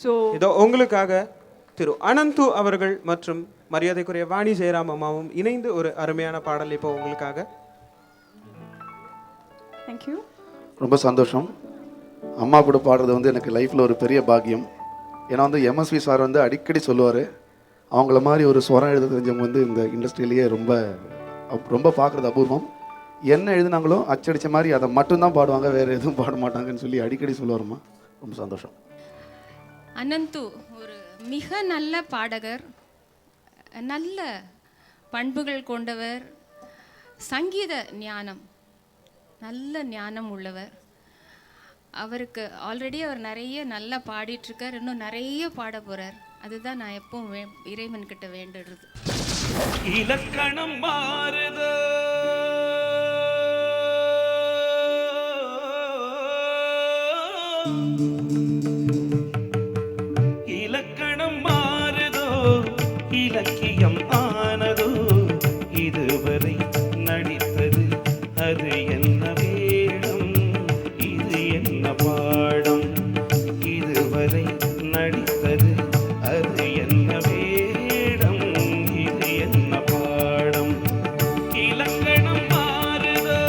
So இதோ உங்களுக்காக திரு அனந்து அவர்கள் மற்றும் மரியாதைக்குரிய வாணி ஜெயராம் அம்மாவும் இணைந்து ஒரு அருமையான பாடல் இப்போ உங்களுக்காக. தேங்க்யூ. ரொம்ப சந்தோஷம். அம்மா கூட பாடுறது வந்து எனக்கு லைஃப்பில் ஒரு பெரிய பாக்கியம். ஏன்னா வந்து எம்எஸ்வி சார் வந்து அடிக்கடி சொல்லுவார், அவங்கள மாதிரி ஒரு ஸ்வரம் எழுத தெரிஞ்சவங்க வந்து இந்த இண்டஸ்ட்ரியிலேயே ரொம்ப ரொம்ப பார்க்குறது அபூர்வம். என்ன எழுதுனாங்களோ அச்சடித்த மாதிரி அதை மட்டும்தான் பாடுவாங்க, வேறு எதுவும் பாட மாட்டாங்கன்னு சொல்லி அடிக்கடி சொல்லுவாருமா. ரொம்ப சந்தோஷம். அனந்து ஒரு மிக நல்ல பாடகர், நல்ல பண்புகள் கொண்டவர், சங்கீத ஞானம், நல்ல ஞானம் உள்ளவர். அவருக்கு ஆல்ரெடி அவர் நிறைய நல்லா பாடிட்டுருக்கார், இன்னும் நிறைய பாட போகிறார். அதுதான் நான் எப்பவும் இறைவன்கிட்ட வேண்டுறது. இலக்கணம் மாறுதோ இலக்கணம் மாறுதோ இலக்கியம் ஆனதோ இதுவரை நடித்தது அது என்ன வேடம் இது என்ன பாடம் இதுவரை நடித்தது அது என்ன வேடம் இது என்ன பாடம் இலக்கணம் மாறுதோ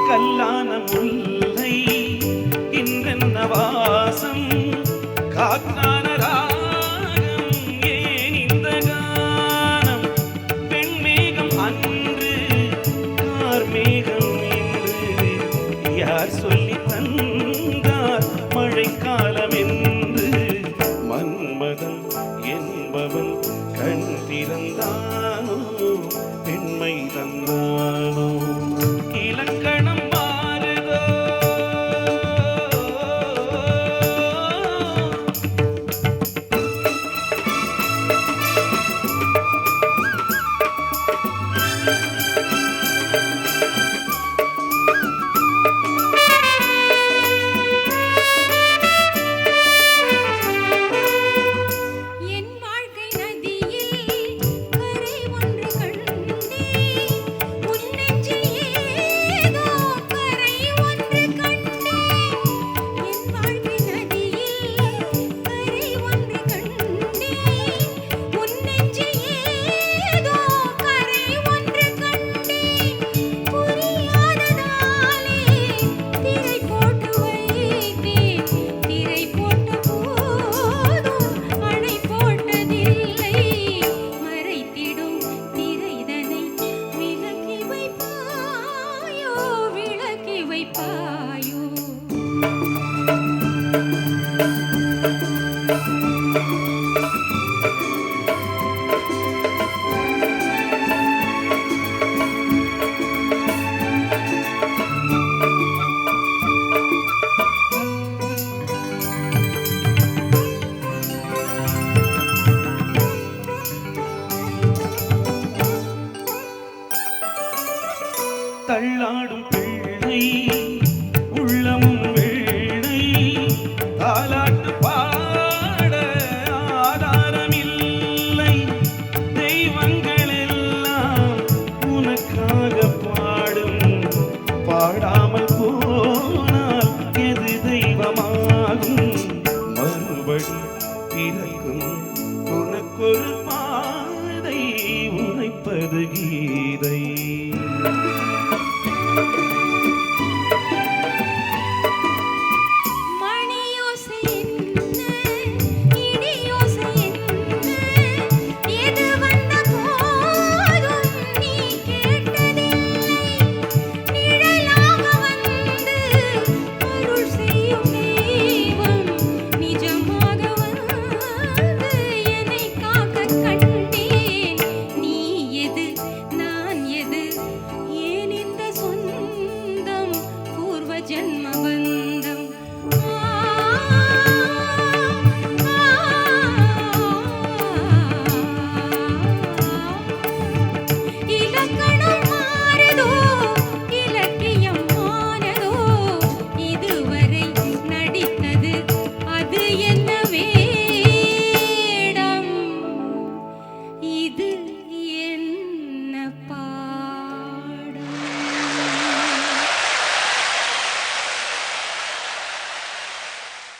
கல்லான முல்லை இன்றென்ன வாசம் காற்றான ராகம் ஏன் இந்த கானம் பெண்மேகம் அன்று கார்மேகம் என்று யார் சொல்லி தந்தார் மழைக்காலம் என்று மன்மதன் என்பவன் கண் திறந்தானோ பெண்மை தந்தானோ இலக்கணம் மாறுதோ என் வாழ்க்கை நதியில் கரை ஒன்று கண்டேன், உன் நெஞ்சில் ஏதோ கரை ஒன்று கண்டேன். என் வாழ்க்கை நதியில் கரை ஒன்று கண்டேன், உன் நெஞ்சில் ஏதோ கரை ஒன்று கண்டேன். புரியாததாலே திரை போட்டு வைத்தேன், திரை போட்ட போதும் அணை போட்டதில்லை. மறைத்திடும் திரைதனை விலக்கி வைப்பாயோ, விலக்கி வைப்பாயோ. தள்ளாடும் பிள்ளை உள்ளமும் வெள்ளை தாலாட்டு பாட ஆதாரமில்லை. தெய்வங்கள் எல்லாம் உனக்காக பாடும், பாடாமல் போனால் எது தெய்வமாகும்? மறுபடி பிறக்கும் உனக்கொரு பாதை உரைப்பது கீதை.